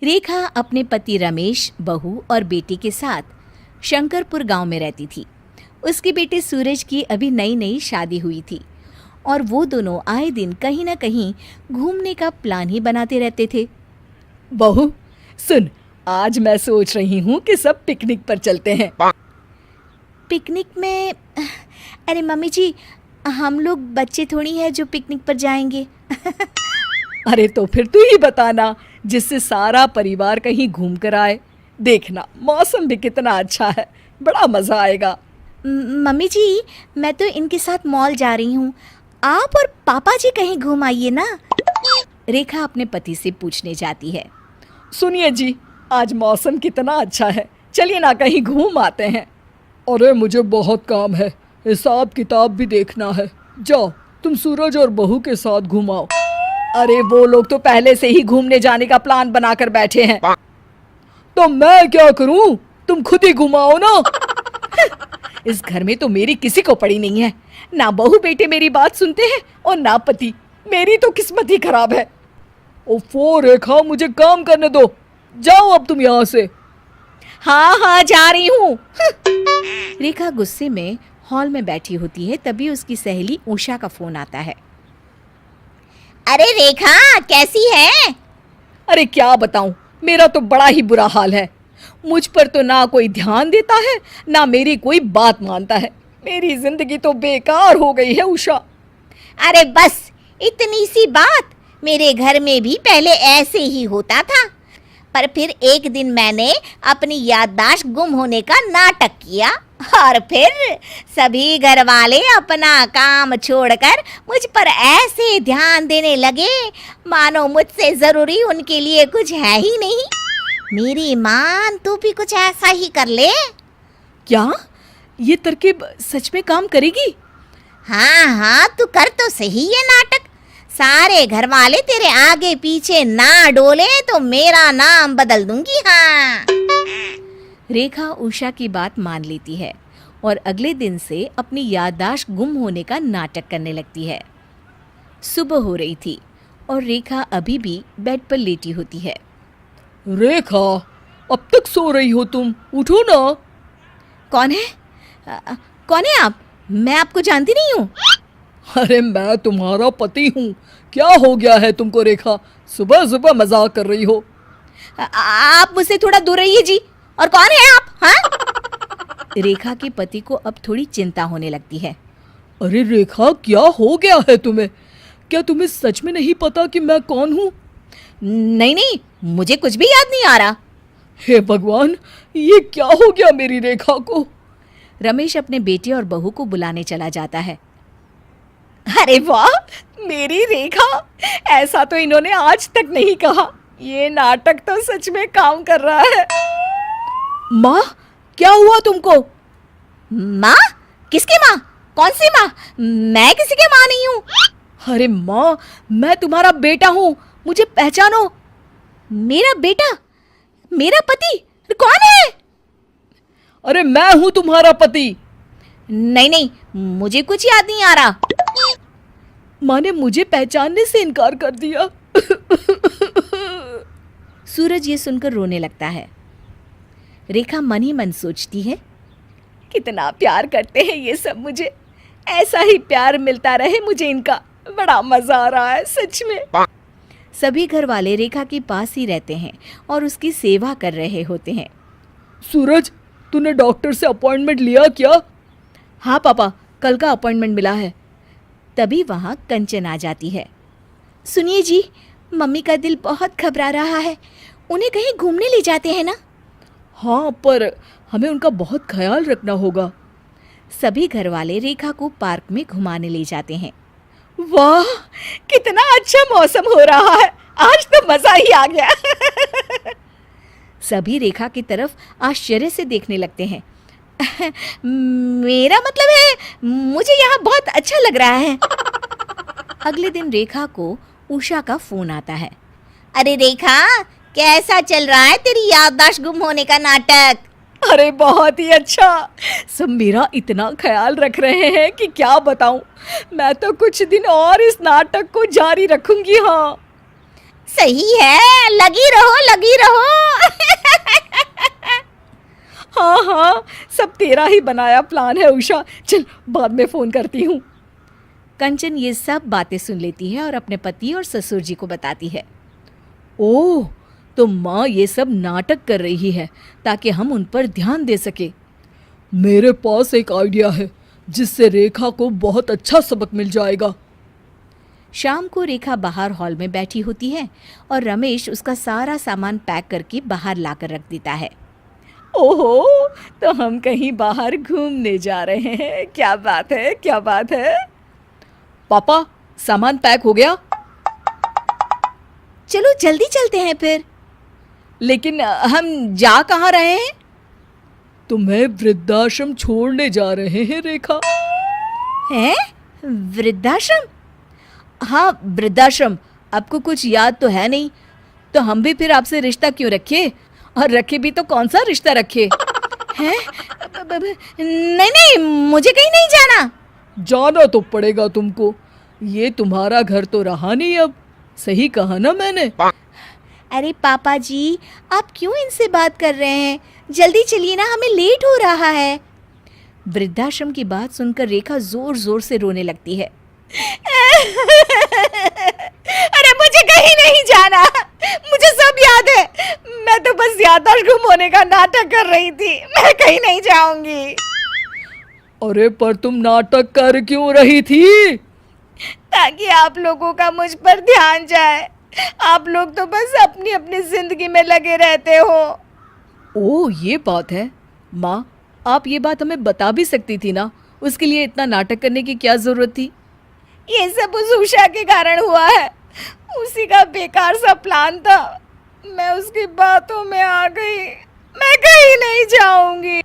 रेखा अपने पति रमेश, बहू और बेटी के साथ शंकरपुर गांव में रहती थी। उसके बेटे सूरज की अभी नई नई शादी हुई थी और वो दोनों आए दिन कहीं ना कहीं घूमने का प्लान ही बनाते रहते थे। बहू सुन, आज मैं सोच रही हूँ कि सब पिकनिक पर चलते हैं। पिकनिक में? अरे मम्मी जी, हम लोग बच्चे थोड़ी हैं जो पिकनिक पर जाएंगे। अरे तो फिर तू ही बताना, जिससे सारा परिवार कहीं घूम कर आए। देखना मौसम भी कितना अच्छा है, बड़ा मजा आएगा। मम्मी जी, मैं तो इनके साथ मॉल जा रही हूँ, आप और पापा जी कहीं घूम आइए ना। रेखा अपने पति से पूछने जाती है। सुनिए जी, आज मौसम कितना अच्छा है, चलिए ना कहीं घूम आते हैं। अरे मुझे बहुत काम है, हिसाब किताब भी देखना है। जाओ तुम सूरज और बहू के साथ घुमाओ। अरे वो लोग तो पहले से ही घूमने जाने का प्लान बनाकर बैठे हैं। तो मैं क्या करूं, तुम खुद ही घुमाओ ना। इस घर में तो मेरी किसी को पड़ी नहीं है, ना बहू बेटे मेरी बात सुनते हैं और ना पति। मेरी तो किस्मत ही खराब है। ओफो रेखा, मुझे काम करने दो, जाओ अब तुम यहाँ से। हाँ हाँ जा रही हूँ। रेखा गुस्से में हॉल में बैठी होती है, तभी उसकी सहेली उषा का फोन आता है। अरे रेखा, कैसी है? अरे क्या बताऊं, मेरा तो बड़ा ही बुरा हाल है। मुझ पर तो ना कोई ध्यान देता है, ना मेरी कोई बात मानता है। मेरी जिंदगी तो बेकार हो गई है उषा। अरे बस इतनी सी बात, मेरे घर में भी पहले ऐसे ही होता था, पर फिर एक दिन मैंने अपनी याददाश्त गुम होने का नाटक किया और फिर सभी घर वाले अपना काम छोड़कर मुझ पर ऐसे ध्यान देने लगे मानो मुझसे जरूरी उनके लिए कुछ है ही नहीं। मेरी मान तू भी कुछ ऐसा ही कर ले। क्या ये तरकीब सच में काम करेगी? हाँ हाँ, तू कर तो सही ये नाटक। सारे घर वाले तेरे आगे पीछे ना डोले तो मेरा नाम बदल दूंगी। हाँ। रेखा उषा की बात मान लेती है और अगले दिन से अपनी याददाश्त गुम होने का नाटक करने लगती है। सुबह हो रही थी और रेखा अभी भी बेड पर लेटी होती है। रेखा, अब तक सो रही हो तुम, उठो ना। कौन है? कौन है आप? मैं आपको जानती नहीं हूँ। अरे मैं तुम्हारा पति हूँ। क्या हो गया है तुमको रेखा, सुबह सुबह मजाक कर रही हो? आप मुझसे थोड़ा दूर रहिए जी। और कौन है आप? हाँ? रेखा के पति को अब थोड़ी चिंता होने लगती है। अरे रेखा, क्या हो गया है तुम्हें? क्या तुम्हें सच में नहीं पता कि मैं कौन हूँ? नहीं नहीं, मुझे कुछ भी याद नहीं आ रहा। हे भगवान, ये क्या हो गया मेरी रेखा को? रमेश अपने बेटे और बहू को बुलाने चला जाता है। अरे वाह, मेरी रेखा, ऐसा तो इन्होंने आज तक नहीं कहा। ये नाटक तो सच में काम कर रहा है। माँ, क्या हुआ तुमको? माँ? किसकी माँ? कौन सी माँ? मैं किसी की माँ नहीं हूँ। अरे माँ, मैं तुम्हारा बेटा हूँ, मुझे पहचानो। मेरा बेटा? मेरा पति? कौन है? अरे मैं हूँ तुम्हारा पति। नहीं नहीं, मुझे कुछ याद नहीं आ रहा। माँ ने मुझे पहचानने से इनकार कर दिया। सूरज ये सुनकर रोने लगता है। रेखा मन ही मन सोचती है, कितना प्यार करते हैं ये सब मुझे, ऐसा ही प्यार मिलता रहे मुझे इनका। बड़ा मजा आ रहा है सच में। सभी घर वाले रेखा के पास ही रहते हैं और उसकी सेवा कर रहे होते हैं। सूरज, तूने डॉक्टर से अपॉइंटमेंट लिया क्या? हाँ पापा, कल का अपॉइंटमेंट मिला है। तभी वहाँ कंचन आ जाती है। सुनिए जी, मम्मी का दिल बहुत घबरा रहा है, उन्हें कहीं घूमने ले जाते हैं ना? हाँ, पर हमें उनका बहुत ख्याल रखना होगा। सभी घर वाले रेखा को पार्क में घुमाने ले जाते हैं। वाह, कितना अच्छा मौसम हो रहा है, आज तो मजा ही आ गया। सभी रेखा की तरफ आश्चर्य से देखने लगते हैं। मेरा मतलब है, मुझे यहाँ बहुत अच्छा लग रहा है। अगले दिन रेखा को उषा का फोन आता है। अरे रेखा, कैसा चल रहा है तेरी याददाश्त गुम होने का नाटक? अरे बहुत ही अच्छा, सब मेरा इतना ख्याल रख रहे हैं कि क्या बताऊं। मैं तो कुछ दिन और इस नाटक को जारी रखूंगी। हाँ। सही है, लगी रहो लगी रहो। हाँ हाँ, सब तेरा ही बनाया प्लान है उषा। चल बाद में फ़ोन करती हूँ। कंचन ये सब बातें सुन लेती है और अपने पति और ससुर जी को बताती है। ओह, तो माँ ये सब नाटक कर रही है ताकि हम उन पर ध्यान दे सके। मेरे पास एक आइडिया है जिससे रेखा को बहुत अच्छा सबक मिल जाएगा। शाम को रेखा बाहर हॉल में बैठी होती है और रमेश उसका सारा सामान पैक करके बाहर लाकर रख देता है। ओहो, तो हम कहीं बाहर घूमने जा रहे हैं। क्या बात है, क्या बात है। पापा, सामान पैक हो गया? चलो जल्दी चलते हैं फिर। लेकिन हम जा कहाँ रहे हैं? तुम्हें वृद्धाश्रम छोड़ने जा रहे हैं रेखा। हैं? वृद्धाश्रम? हाँ, वृद्धाश्रम। आपको कुछ याद तो है नहीं, तो हम भी फिर आपसे रिश्ता क्यों रखे? और रखे भी तो कौन सा रिश्ता रखे? हैं? नहीं नहीं, मुझे कहीं नहीं जाना। जाना तो पड़ेगा तुमको, ये तुम्हारा घर तो रहा नहीं अब। सही कहा ना मैंने? अरे पापा जी, आप क्यों इनसे बात कर रहे हैं? जल्दी चलिए ना, हमें लेट हो रहा है। वृद्धाश्रम की बात सुनकर रेखा जोर जोर से रोने लगती है। अरे मुझे कहीं नहीं जाना, मुझे सब याद है। मैं तो बस याददाश्त गुम होने का नाटक कर रही थी, मैं कहीं नहीं जाऊंगी। अरे पर तुम नाटक कर क्यों रही थी? ताकि आप लोगों का मुझ पर ध्यान जाए। आप लोग तो बस अपनी अपनी जिंदगी में लगे रहते हो। ओह, ये बात है। माँ, आप ये बात हमें बता भी सकती थी ना, उसके लिए इतना नाटक करने की क्या जरूरत थी? ये सब उस उषा के कारण हुआ है, उसी का बेकार सा प्लान था। मैं उसकी बातों में आ गई, मैं कहीं नहीं जाऊंगी।